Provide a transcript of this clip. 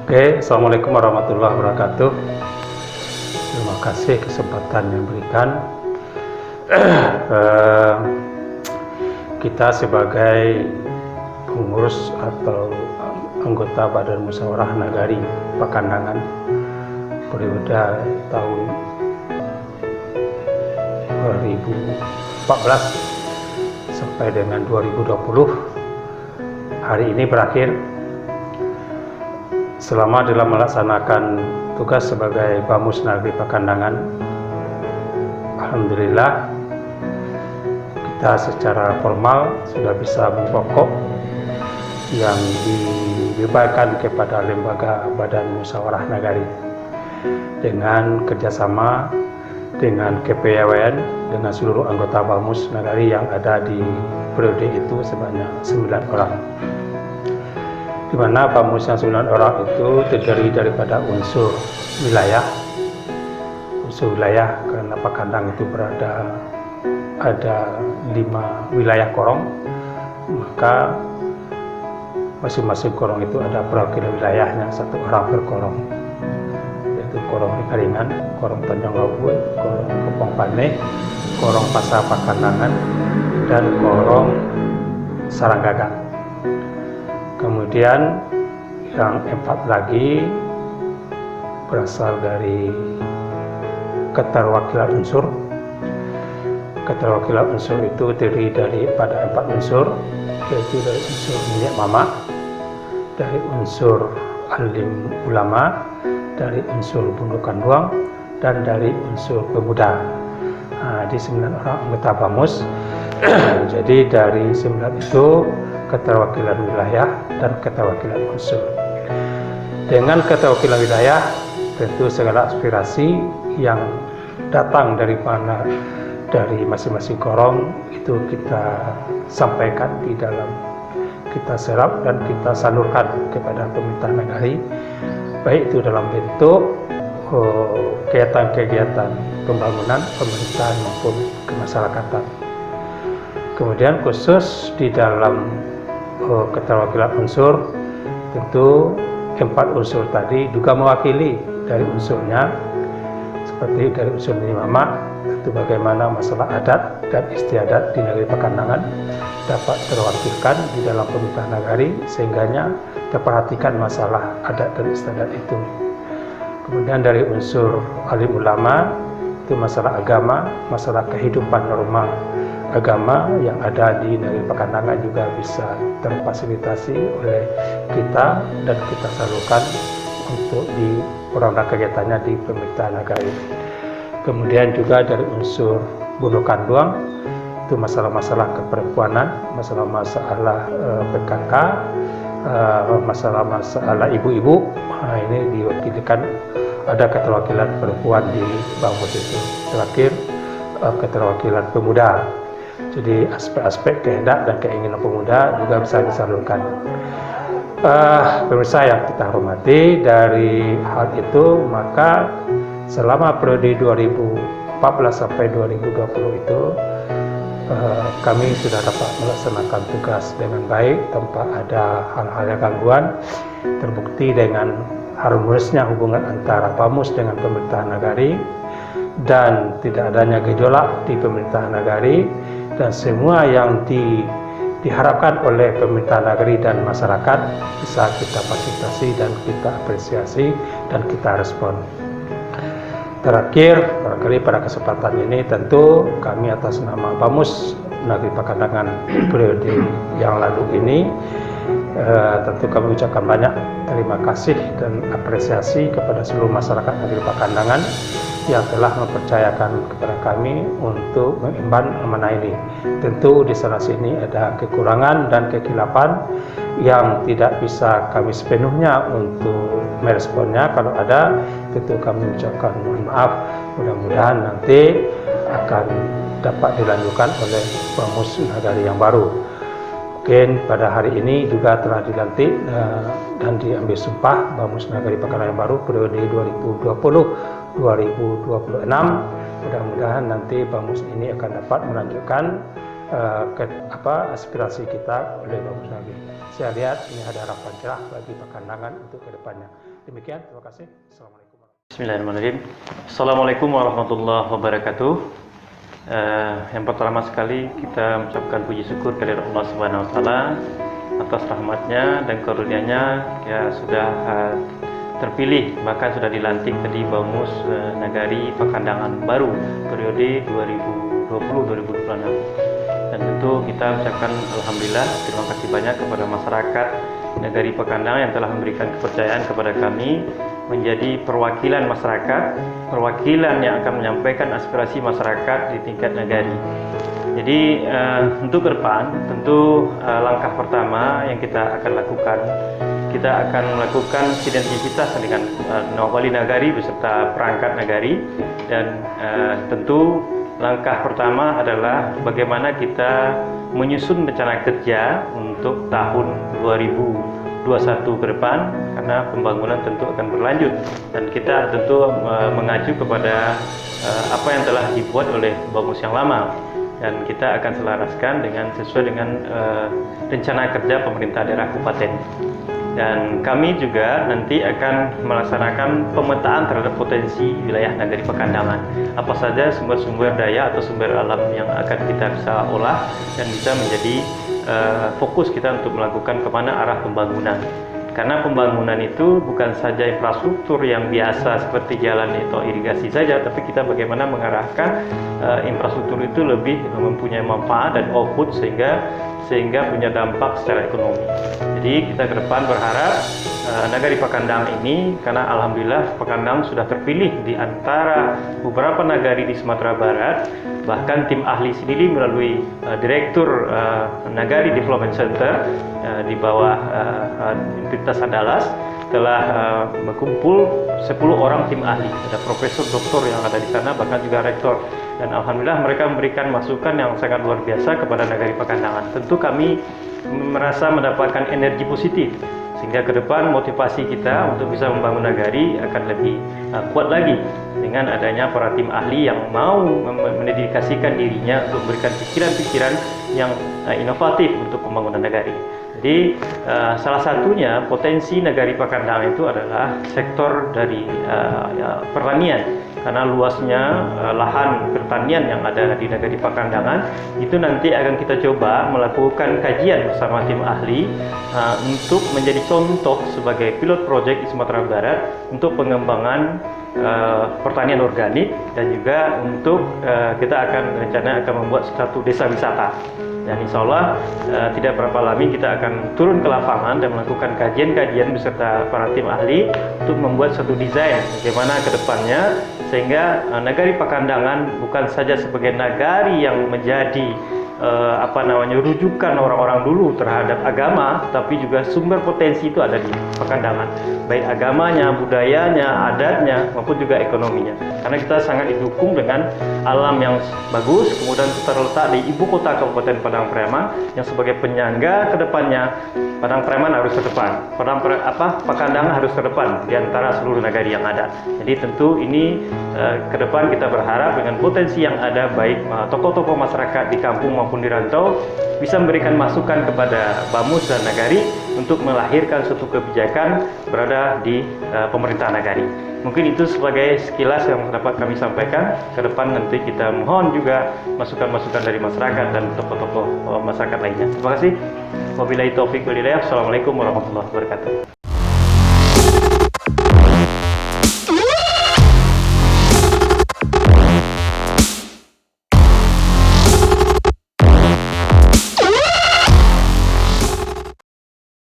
Oke, Assalamualaikum warahmatullahi wabarakatuh. Terima kasih kesempatan yang diberikan. Kita sebagai pengurus atau anggota Badan Musyawarah Nagari Pakandangan periode tahun 2014 sampai dengan 2020 hari ini berakhir. Selama dalam melaksanakan tugas sebagai Bamus Nagari Pakandangan, alhamdulillah kita secara formal sudah bisa mempokok yang dibebankan kepada lembaga Badan Musyawarah Nagari dengan kerjasama dengan KPWN dengan seluruh anggota Bamus Nagari yang ada di periode itu sebanyak 9 orang, di mana Bamus yang 9 orang itu terdiri daripada unsur wilayah karena Pakandang itu ada 5 wilayah korong, maka masing-masing korong itu ada perwakilan wilayahnya, 1 orang per korong, yaitu korong Karingan, korong Tanjung Labuan, korong Kepong Pane, korong Pasar Pakandangan, dan korong Saranggaga. Kemudian yang 4 lagi berasal dari keterwakilan unsur. Keterwakilan unsur itu terdiri daripada 4 unsur, yaitu dari unsur minyak mama, dari unsur alim ulama, dari unsur bundukan duang, dan dari unsur pemuda. Di 9 orang anggota Bamus. Jadi dari 9 itu keterwakilan wilayah dan keterwakilan unsur. Dengan keterwakilan wilayah, tentu segala aspirasi yang datang dari masing-masing korong itu kita sampaikan di dalam, kita serap dan kita salurkan kepada pemerintah nagari, baik itu dalam bentuk kegiatan-kegiatan pembangunan pemerintahan maupun kemasyarakatan. Kemudian khusus di dalam keterwakilan unsur, tentu 4 unsur tadi juga mewakili dari unsurnya, seperti dari unsur mama, tentu bagaimana masalah adat dan istiadat di negeri Pakandangan dapat terwakilkan di dalam pemerintahan nagari, sehingganya terperhatikan masalah adat dan istiadat itu. Kemudian dari unsur alim ulama, itu masalah agama, masalah kehidupan normal agama yang ada di negeri Pakandangan juga bisa terfasilitasi oleh kita dan kita salurkan untuk di program kegiatannya di pemerintahan nagari. Kemudian juga dari unsur bundukan duang, itu masalah-masalah keperempuanan, masalah-masalah PKK, masalah ibu-ibu. Ini diwakilkan, ada keterwakilan perempuan di Bamus itu. Terakhir keterwakilan pemuda. Jadi aspek-aspek kehendak dan keinginan pemuda juga bisa disalurkan. Pemirsa yang kita hormati, dari hal itu maka selama periode 2014 sampai 2020 itu kami sudah dapat melaksanakan tugas dengan baik tanpa ada hal-hal yang gangguan. Terbukti dengan harmonisnya hubungan antara Bamus dengan pemerintahan nagari dan tidak adanya gejolak di pemerintahan nagari, dan semua yang diharapkan oleh pemerintahan nagari dan masyarakat bisa kita fasilitasi dan kita apresiasi dan kita respon. Terakhir, barangkali pada kesempatan ini tentu kami atas nama Bamus Nagari Pakandangan periode yang lalu ini tentu kami ucapkan banyak terima kasih dan apresiasi kepada seluruh masyarakat Nagari Pakandangan yang telah mempercayakan kepada kami untuk mengemban amanah ini. Tentu di sana sini ada kekurangan dan kekilapan yang tidak bisa kami sepenuhnya untuk meresponnya. Kalau ada, tentu kami ucapkan mohon maaf. Mudah-mudahan nanti akan dapat dilanjutkan oleh Bamus Nagari yang baru. Mungkin pada hari ini juga telah dilantik dan diambil sumpah Bamus Nagari Pakandangan yang baru periode 2020-2026. Mudah-mudahan nanti Bamus ini akan dapat melanjutkan aspirasi kita oleh Bamus Nagari. Saya lihat ini ada harapan cerah bagi Pakandangan untuk kedepannya. Demikian, terima kasih. Assalamualaikum. Bismillahirrahmanirrahim. Assalamualaikum warahmatullahi wabarakatuh. Yang pertama sekali kita mengucapkan puji syukur kepada Allah Subhanahu Wa Taala atas rahmatnya dan karunia-Nya, ya sudah terpilih, bahkan sudah dilantik tadi Bamus Nagari Pakandangan baru periode 2020-2026. Dan tentu kita ucapkan alhamdulillah, terima kasih banyak kepada masyarakat Nagari Pakandangan yang telah memberikan kepercayaan kepada kami menjadi perwakilan masyarakat, perwakilan yang akan menyampaikan aspirasi masyarakat di tingkat nagari. Jadi untuk ke depan tentu langkah pertama yang kita akan lakukan, kita akan melakukan sinergisitas dengan wali nagari beserta perangkat nagari, dan tentu langkah pertama adalah bagaimana kita menyusun rencana kerja untuk tahun 2021 ke depan, karena pembangunan tentu akan berlanjut dan kita tentu mengacu kepada apa yang telah dibuat oleh Bamus yang lama, dan kita akan selaraskan sesuai dengan rencana kerja pemerintah daerah kabupaten. Dan kami juga nanti akan melaksanakan pemetaan terhadap potensi wilayah Nagari Pakandangan. Apa saja sumber-sumber daya atau sumber alam yang akan kita bisa olah dan bisa menjadi fokus kita untuk melakukan kemana arah pembangunan. Karena pembangunan itu bukan saja infrastruktur yang biasa seperti jalan atau irigasi saja, tapi kita bagaimana mengarahkan infrastruktur itu lebih mempunyai manfaat dan output sehingga punya dampak secara ekonomi. Jadi kita ke depan berharap Nagari Pakandangan ini, karena alhamdulillah Pakandangan sudah terpilih di antara beberapa nagari di Sumatera Barat, bahkan tim ahli sendiri melalui Direktur Nagari Development Center di bawah Universitas Andalas telah berkumpul 10 orang tim ahli, ada profesor, doktor yang ada di sana, bahkan juga rektor. Dan alhamdulillah mereka memberikan masukan yang sangat luar biasa kepada Nagari Pakandangan. Tentu kami merasa mendapatkan energi positif, sehingga ke depan motivasi kita untuk bisa membangun nagari akan lebih kuat lagi dengan adanya para tim ahli yang mau mendedikasikan dirinya untuk memberikan pikiran-pikiran yang inovatif untuk pembangunan nagari. Jadi salah satunya potensi Nagari Pakandangan itu adalah sektor dari pertanian, karena luasnya lahan pertanian yang ada di Nagari Pakandangan itu nanti akan kita coba melakukan kajian bersama tim ahli untuk menjadi contoh sebagai pilot project di Sumatera Barat untuk pengembangan pertanian organik, dan juga untuk kita rencana akan membuat satu desa wisata. Dan insya Allah tidak berapa lama kita akan turun ke lapangan dan melakukan kajian-kajian beserta para tim ahli untuk membuat satu desain bagaimana ke depannya, sehingga Nagari Pakandangan bukan saja sebagai nagari yang menjadi rujukan orang-orang dulu terhadap agama, tapi juga sumber potensi itu ada di Pakandangan, baik agamanya, budayanya, adatnya, maupun juga ekonominya. Karena kita sangat didukung dengan alam yang bagus, kemudian kita terletak di ibu kota Kabupaten Padang Preman yang sebagai penyangga ke depannya. Padang Preman harus ke depan, Pakandangan harus ke depan di antara seluruh nagari yang ada. Jadi tentu ini ke depan kita berharap dengan potensi yang ada, baik tokoh-tokoh masyarakat di kampung maupun di rantau bisa memberikan masukan kepada Bamus dan nagari untuk melahirkan suatu kebijakan berada di pemerintah nagari. Mungkin itu sebagai sekilas yang dapat kami sampaikan. Ke depan nanti kita mohon juga masukan-masukan dari masyarakat dan tokoh-tokoh masyarakat lainnya. Terima kasih. Wabillahi taufiq wal hidayah. Assalamualaikum warahmatullahi wabarakatuh.